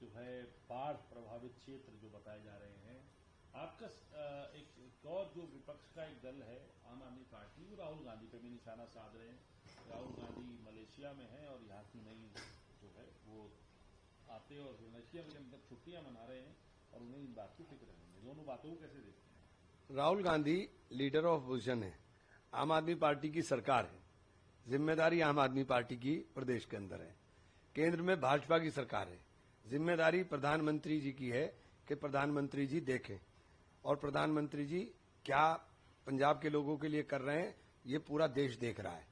जो है बाढ़ प्रभावित क्षेत्र जो बताए जा रहे हैं, आपका एक और जो विपक्ष का एक दल है आम आदमी पार्टी, वो राहुल गांधी पे भी निशाना साध रहे हैं। राहुल गांधी मलेशिया में हैं और यहाँ की नई जो है वो आते और मलेशिया के अंदर छुट्टियां मना रहे हैं और उन्हें इन बात की फिक्र है। दोनों बातों को कैसे देखते हैं? Rahul Gandhi leader of opposition है, आम आदमी पार्टी की सरकार है, जिम्मेदारी आम आदमी पार्टी की प्रदेश के अंदर है, केंद्र में भाजपा की सरकार है, जिम्मेदारी प्रधानमंत्री जी की है कि प्रधानमंत्री जी देखें और प्रधानमंत्री जी क्या पंजाब के लोगों के लिए कर रहे हैं ये पूरा देश देख रहा है।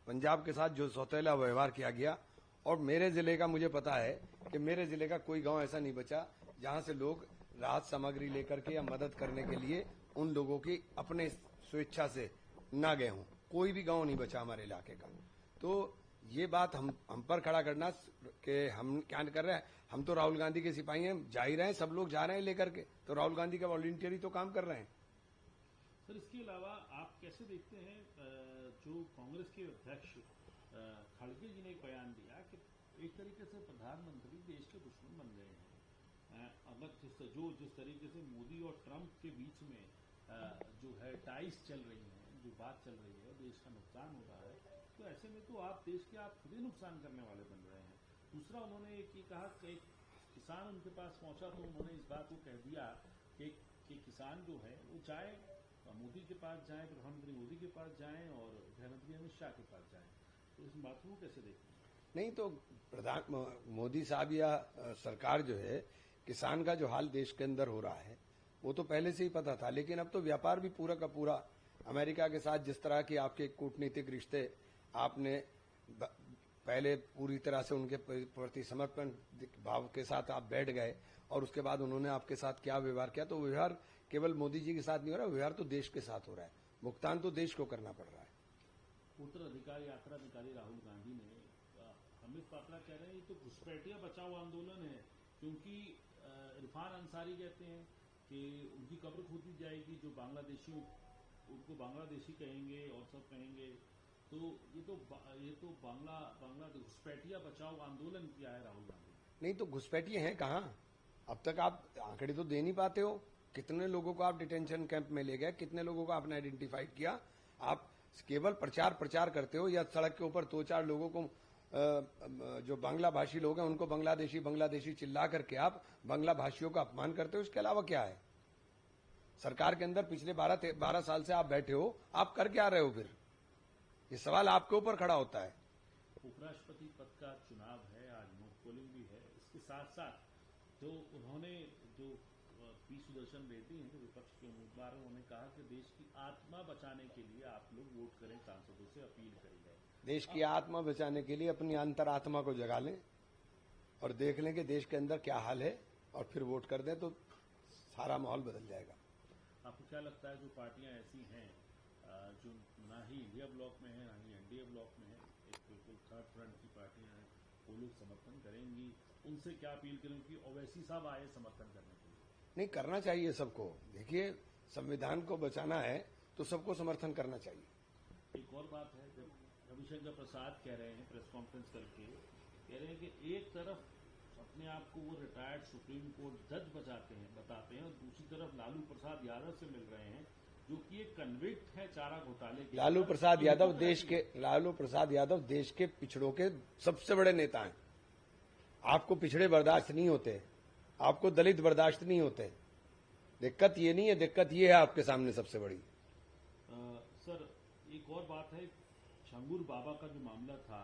पंजाब के साथ जो सौतेला व्यवहार किया गया, और मेरे जिले का मुझे पता है कि मेरे जिले का कोई गांव ऐसा नहीं बचा जहां से लोग राहत सामग्री लेकर के या मदद करने के लिए उन लोगों की अपने स्वेच्छा से ना गए हों। कोई भी गांव नहीं बचा हमारे इलाके का। तो ये बात हम पर खड़ा करना कि हम क्या कर रहे हैं, हम तो राहुल गांधी के सिपाही हैं, जा ही रहे हैं, सब लोग जा रहे हैं लेकर के, तो राहुल गांधी का वॉलंटियरी तो काम कर रहे हैं। सर, इसके अलावा आप कैसे देखते हैं जो कांग्रेस के अध्यक्ष खड़गे जी ने एक बयान दिया कि एक तरीके से प्रधानमंत्री देश के दुश्मन बन गए हैं। अगर जिस तरीके से मोदी और ट्रंप के बीच में जो है टाइस चल रही हैं, जो बात चल रही है, देश का नुकसान हो रहा है, तो ऐसे में तो आप देश के आप खुद ही नुकसान करने वाले बन रहे हैं। दूसरा, उन्होंने एक ये कहा कि एक किसान उनके पास पहुंचा तो उन्होंने इस बात को कह दिया कि किसान जो है वो चाहे मोदी के पास जाएं, प्रधानमंत्री मोदी के पास जाएं और गृहमंत्री अमित शाह के पास जाएं। तो इस बात को कैसे देखते हैं? नहीं तो मोदी साहब या सरकार जो है, किसान का जो हाल देश के अंदर हो रहा है वो तो पहले से ही पता था, लेकिन अब तो व्यापार भी पूरा का पूरा अमेरिका के साथ जिस तरह के आपके कूटनीतिक रिश्ते आपने पहले पूरी तरह से उनके प्रति समर्पण भाव के साथ आप बैठ गए और उसके बाद उन्होंने आपके साथ क्या व्यवहार किया, तो व्यवहार केवल मोदी जी के साथ नहीं हो रहा, व्यवहार तो देश के साथ हो रहा है, भुगतान तो देश को करना पड़ रहा है। उत्तराधिकार यात्रा निकाली राहुल गांधी ने। अमित पात्रा कह रहे हैं ये तो घुसपैठिया बचाओ आंदोलन है, क्योंकि इरफान अंसारी कहते हैं कि उनकी कब्र खोदी जाएगी, जो बांग्लादेशी उनको बांग्लादेशी कहेंगे और सब कहेंगे। तो ये तो बांग्ला घुसपैठिया बचाओ आंदोलन किया है राहुल गांधी। नहीं तो घुसपैठिए हैं कहाँ? अब तक आप आंकड़े तो दे नहीं पाते हो। कितने लोगों को आप डिटेंशन कैंप में ले गए, कितने लोगों को आपने आइडेंटिफाइड किया? आप केवल प्रचार करते हो या सड़क के ऊपर 2-4 लोगों को जो बांग्ला भाषी लोग हैं उनको बांग्लादेशी चिल्ला करके आप बांग्ला भाषियों का अपमान करते हो। इसके अलावा क्या है? सरकार के अंदर पिछले 12 साल से आप बैठे हो, आप कर क्या रहे हो? फिर ये सवाल आपके ऊपर खड़ा होता है। उपराष्ट्रपति पद का चुनाव है, आज मॉक पोलिंग भी है। इसके साथ साथ जो पी सुदर्शन रेड्डी हैं, जो विपक्ष के उम्मीदवार हैं, उन्होंने कहा कि देश की आत्मा बचाने के लिए आप लोग वोट करें, सांसदों से अपील करी है। देश की आत्मा बचाने के लिए अपनी अंतरात्मा को जगा लें और देख लें कि देश के अंदर क्या हाल है और फिर वोट कर दें तो सारा माहौल बदल जाएगा। आपको क्या लगता है जो पार्टियां ऐसी हैं जो ना ही इंडिया ब्लॉक में है ना ही एनडीए ब्लॉक में है, एक बिल्कुल थर्ड फ्रंट की पार्टियां हैं, वो लोग समर्थन करेंगी, उनसे क्या अपील करें कि ओवैसी साहब आए समर्थन करने के लिए? नहीं, करना चाहिए सबको। देखिए, संविधान को बचाना है तो सबको समर्थन करना चाहिए। एक और बात है, जब रविशंकर प्रसाद कह रहे हैं प्रेस कॉन्फ्रेंस करके, कह रहे हैं कि एक तरफ अपने आप को वो रिटायर्ड सुप्रीम कोर्ट जज बताते हैं और दूसरी तरफ लालू प्रसाद यादव से मिल रहे हैं जो कि एक कन्विक्ट है चारा घोटाले के। लालू प्रसाद यादव देश के पिछड़ों के सबसे बड़े नेता हैं। आपको पिछड़े बर्दाश्त नहीं होते, आपको दलित बर्दाश्त नहीं होते। दिक्कत ये नहीं है, दिक्कत ये है आपके सामने सबसे बड़ी। सर, एक और बात है, छंगूर बाबा का जो मामला था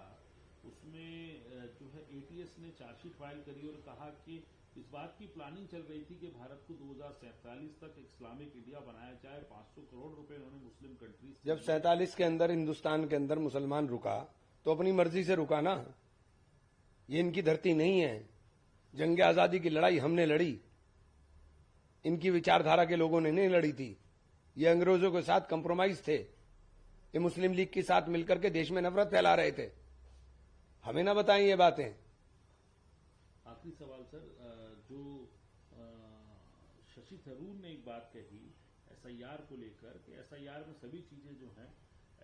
उसमें जो है एटीएस ने चार्जशीट फाइल करी और कहा कि इस बात की प्लानिंग चल रही थी कि भारत को 2047 तक इस्लामिक इंडिया बनाया जाए। 500 करोड़ रुपए उन्होंने मुस्लिम कंट्रीज। जब 47 के अंदर हिंदुस्तान के अंदर मुसलमान रुका तो अपनी मर्जी से रुका ना। ये इनकी धरती नहीं है। जंग आजादी की लड़ाई हमने लड़ी, इनकी विचारधारा के लोगों ने नहीं लड़ी थी। ये अंग्रेजों के साथ कंप्रोमाइज थे, ये मुस्लिम लीग के साथ मिलकर के देश में नफरत फैला रहे थे। हमें ना बताएं ये बातें। आखिरी सवाल सर, जो शशि थरूर ने एक बात कही एसआईआर को लेकर कि एसआईआर में सभी चीजें जो हैं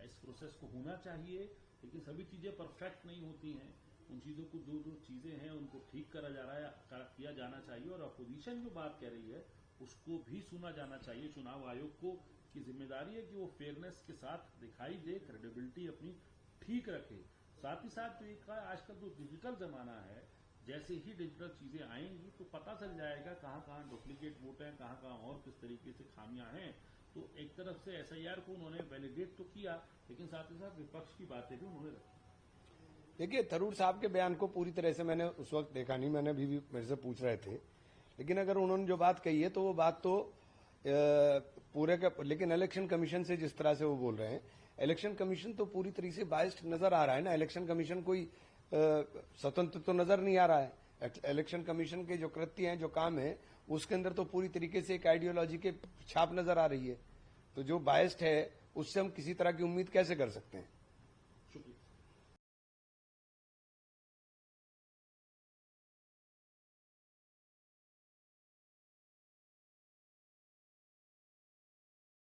इस प्रोसेस को होना चाहिए, लेकिन सभी चीजें परफेक्ट नहीं होती हैं। उन चीजों को जो चीजें हैं उनको ठीक करा जा रहा है, किया जाना चाहिए, और अपोजिशन जो बात कह रही है उसको भी सुना जाना चाहिए। चुनाव आयोग को की जिम्मेदारी है कि वो फेयरनेस के साथ दिखाई दे, क्रेडिबिलिटी अपनी ठीक रखे। साथ ही साथ जो एक आजकल जो डिजिटल जमाना है, जैसे ही डिजिटल चीजें आएंगी तो पता चल जाएगा कहाँ कहाँ डुप्लीकेट वोट है, कहाँ कहाँ और किस तरीके से खामियां हैं। तो एक तरफ से एसआईआर को उन्होंने वैलिडेट तो किया, लेकिन साथ ही साथ विपक्ष की बातें भी उन्होंने रखी। देखिए, थरूर साहब के बयान को पूरी तरह से मैंने उस वक्त देखा नहीं, मैंने अभी भी मेरे से पूछ रहे थे, लेकिन अगर उन्होंने जो बात कही है तो वो बात तो पूरे का, लेकिन इलेक्शन कमीशन से जिस तरह से वो बोल रहे हैं, इलेक्शन कमीशन तो पूरी तरीके से बाइस्ड नजर आ रहा है ना। इलेक्शन कमीशन कोई स्वतंत्र तो नजर नहीं आ रहा है। इलेक्शन कमीशन के जो कृत्य हैं, जो काम है, उसके अंदर तो पूरी तरीके से एक आइडियोलॉजी के छाप नजर आ रही है। तो जो बाइस्ड है उससे हम किसी तरह की उम्मीद कैसे कर सकते हैं।